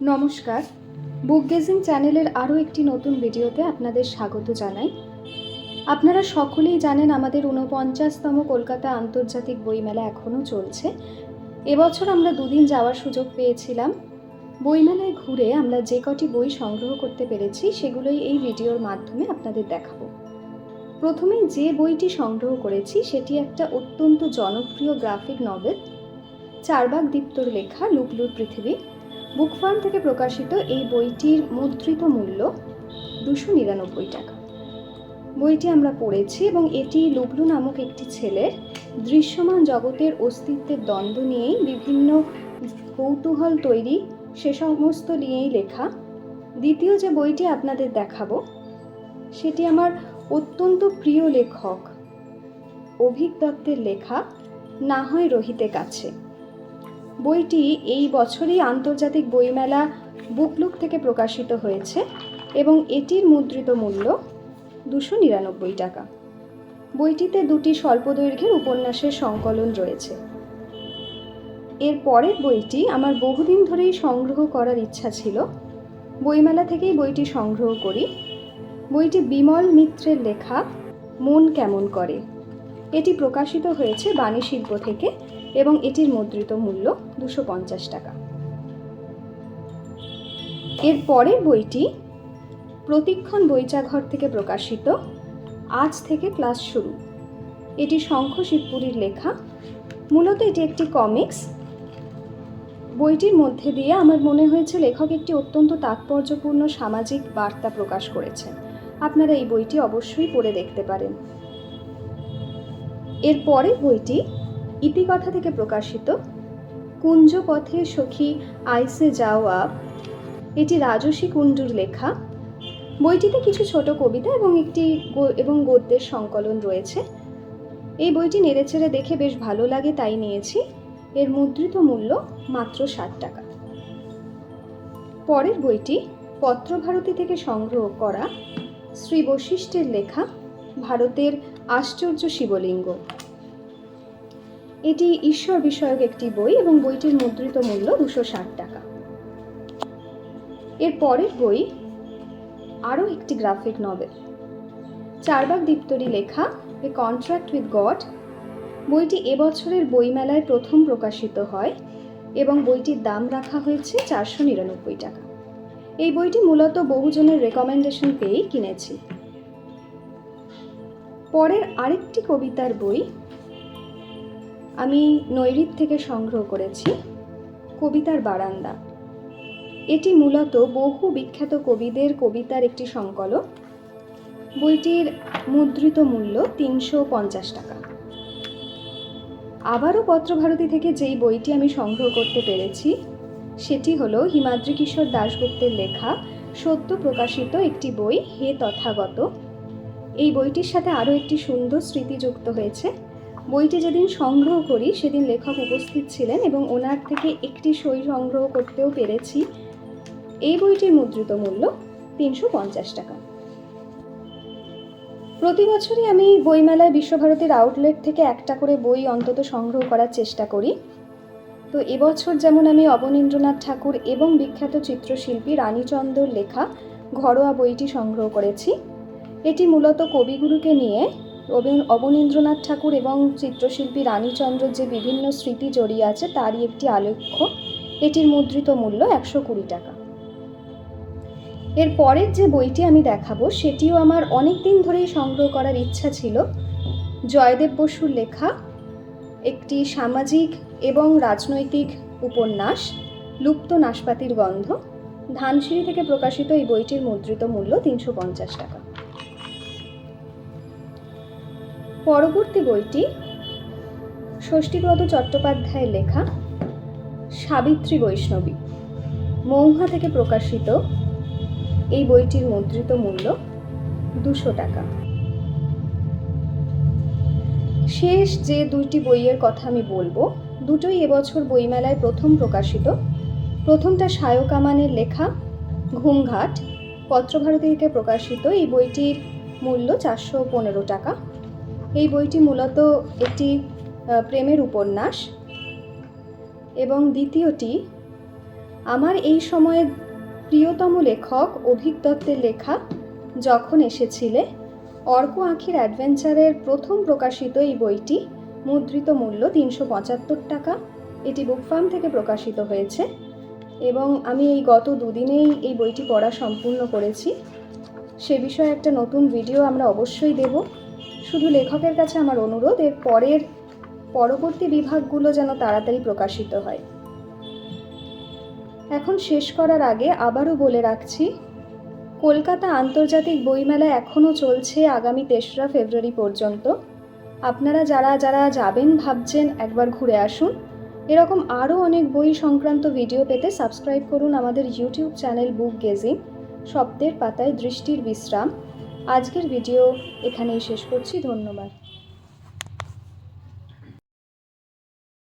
নমস্কার, বুক গেজিং চ্যানেলের আরও একটি নতুন ভিডিওতে আপনাদের স্বাগত জানাই। আপনারা সকলেই জানেন আমাদের ৪৯তম কলকাতা আন্তর্জাতিক বইমেলা এখনও চলছে। এবছর আমরা দুদিন যাওয়ার সুযোগ পেয়েছিলাম। বইমেলায় ঘুরে আমরা যে কটি বই সংগ্রহ করতে পেরেছি সেগুলোই এই ভিডিওর মাধ্যমে আপনাদের দেখাবো। প্রথমেই যে বইটি সংগ্রহ করেছি সেটি একটা অত্যন্ত জনপ্রিয় গ্রাফিক নভেল, চারবাক দীপ্তর লেখা লুবলুর পৃথিবী। বুক ফার্ম থেকে প্রকাশিত এই বইটির মুদ্রিত মূল্য 299 টাকা। বইটি আমরা পড়েছি এবং এটি লুবলু নামক একটি ছেলের দৃশ্যমান জগতের অস্তিত্বের দ্বন্দ্ব নিয়েই বিভিন্ন কৌতূহল তৈরি সে সমস্ত নিয়েই লেখা। দ্বিতীয় যে বইটি আপনাদের দেখাবো সেটি আমার অত্যন্ত প্রিয় লেখক অভিক দত্তের লেখা না হয় রহিতে কাছে। বইটি এই বছরই আন্তর্জাতিক বইমেলা বুকলুক থেকে প্রকাশিত হয়েছে এবং এটির মুদ্রিত মূল্য 299 টাকা। বইটিতে দুটি স্বল্পদৈর্ঘ্যের উপন্যাসের সংকলন রয়েছে। এর পরের বইটি আমার বহুদিন ধরেই সংগ্রহ করার ইচ্ছা ছিল, বইমেলা থেকেই বইটি সংগ্রহ করি। বইটি বিমল মিত্রের লেখা মন কেমন করে। এটি প্রকাশিত হয়েছে বাণী শিল্প থেকে এবং এটির মুদ্রিত মূল্য 250 টাকা। এর পরের বইটি প্রতিক্ষণ বইচাঘর থেকে প্রকাশিত আজ থেকে ক্লাস শুরু। এটি শঙ্খ শিবপুরীর লেখা। মূলত এটি একটি কমিক্স। বইটির মধ্যে দিয়ে আমার মনে হয়েছে লেখক একটি অত্যন্ত তাৎপর্যপূর্ণ সামাজিক বার্তা প্রকাশ করেছেন। আপনারা এই বইটি অবশ্যই পড়ে দেখতে পারেন। এর পরের বইটি ইতিকথা থেকে প্রকাশিত কুঞ্জ পথে সখী আইসে যাও আপ। এটি রাজসী কুণ্ডুর লেখা। বইটিতে কিছু ছোট কবিতা এবং গদ্যের সংকলন রয়েছে। এই বইটি নেড়েচেড়ে দেখে বেশ ভালো লাগে, তাই নিয়েছি। এর মুদ্রিত মূল্য মাত্র 60 টাকা। পরের বইটি পত্রভারতী থেকে সংগ্রহ করা শ্রী বশিষ্ঠের লেখা ভারতের আশ্চর্য শিবলিঙ্গ। এটি ঈশ্বর বিষয়ক একটি বই এবং বইটির মুদ্রিত মূল্য 260 টাকা। এর পরের বই আরও একটি গ্রাফিক নভেল, চারবাক দীপ্তরি লেখা এ কন্ট্রাক্ট উইথ গড। বইটি এবছরের বইমেলায় প্রথম প্রকাশিত হয় এবং বইটির দাম রাখা হয়েছে 499 টাকা। এই বইটি মূলত বহুজনের রেকমেন্ডেশন পেয়েই কিনেছি। পরের আরেকটি কবিতার বই আমি নৈরিত থেকে সংগ্রহ করেছি, কবিতার বারান্দা। এটি মূলত বহু বিখ্যাত কবিদের কবিতার একটি সংকলন। বইটির মুদ্রিত মূল্য 350 টাকা। আবারও পত্রভারতী থেকে যেই বইটি আমি সংগ্রহ করতে পেরেছি সেটি হলো হিমাদ্রি কিশোর দাশগুপ্তের লেখা সদ্য প্রকাশিত একটি বই হে তথাগত। এই বইটির সাথে আরও একটি সুন্দর স্মৃতি যুক্ত হয়েছে। বইটি যেদিন সংগ্রহ করি সেদিন লেখক উপস্থিত ছিলেন এবং ওনার থেকে একটি সই সংগ্রহ করতেও পেরেছি। এই বইটির মুদ্রিত মূল্য 350 টাকা। প্রতি বছরই আমি বইমেলায় বিশ্বভারতীর আউটলেট থেকে একটা করে বই অন্তত সংগ্রহ করার চেষ্টা করি। তো এবছর যেমন আমি অবনীন্দ্রনাথ ঠাকুর এবং বিখ্যাত চিত্রশিল্পী রানীচন্দ্রর লেখা ঘরোয়া বইটি সংগ্রহ করেছি। এটি মূলত কবিগুরুকে নিয়ে অবনীন্দ্রনাথ ঠাকুর এবং চিত্রশিল্পী রানীচন্দ্রর যে বিভিন্ন স্মৃতি জড়িয়ে আছে তারই একটি আলেখ্য। এটির মুদ্রিত মূল্য 120 টাকা। এর পরের যে বইটি আমি দেখাবো সেটিও আমার অনেক দিন ধরেই সংগ্রহ করার ইচ্ছা ছিল। জয়দেব বসুর লেখা একটি সামাজিক এবং রাজনৈতিক উপন্যাস লুপ্ত নাশপাতির গন্ধ। ধানসিঁড়ি থেকে প্রকাশিত এই বইটির মুদ্রিত মূল্য 350 টাকা। পরবর্তী বইটি ষষ্ঠীব্রত চট্টোপাধ্যায়ের লেখা সাবিত্রী বৈষ্ণবী। মৌহা থেকে প্রকাশিত এই বইটির মুদ্রিত মূল্য 200 টাকা। শেষ যে দুইটি বইয়ের কথা আমি বলবো দুটোই এবছর বইমেলায় প্রথম প্রকাশিত। প্রথমটা সায়ক আমানের লেখা ঘুমঘাট, পত্রভারতী থেকে প্রকাশিত। এই বইটির মূল্য 415 টাকা। এই বইটি মূলত একটি প্রেমের উপন্যাস এবং দ্বিতীয়টি আমার এই সময়ের প্রিয়তম লেখক অভিক দত্তের লেখা যখন এসেছিলে অর্ক আঁখির অ্যাডভেঞ্চারের প্রথম প্রকাশিত এই বইটি মুদ্রিত মূল্য ৩৭৫ টাকা। এটি বুক ফার্ম থেকে প্রকাশিত হয়েছে এবং আমি এই গত দুদিনেই এই বইটি পড়া সম্পূর্ণ করেছি। সে বিষয়ে একটা নতুন ভিডিও আমরা অবশ্যই দেব। শুধু লেখকের কাছে আমার অনুরোধ, এর পরবর্তী বিভাগগুলো যেন তাড়াতাড়ি প্রকাশিত হয়। এখন শেষ করার আগে আবারও বলে রাখছি, কলকাতা আন্তর্জাতিক বইমেলা এখনও চলছে আগামী ৩রা ফেব্রুয়ারি পর্যন্ত। আপনারা যারা যারা যাবেন ভাবছেন একবার ঘুরে আসুন। এরকম আরও অনেক বই সংক্রান্ত ভিডিও পেতে সাবস্ক্রাইব করুন আমাদের ইউটিউব চ্যানেল বুক গেজিং, শব্দের পাতায় দৃষ্টির বিশ্রাম। আজকের ভিডিও এখানেই শেষ করছি। ধন্যবাদ।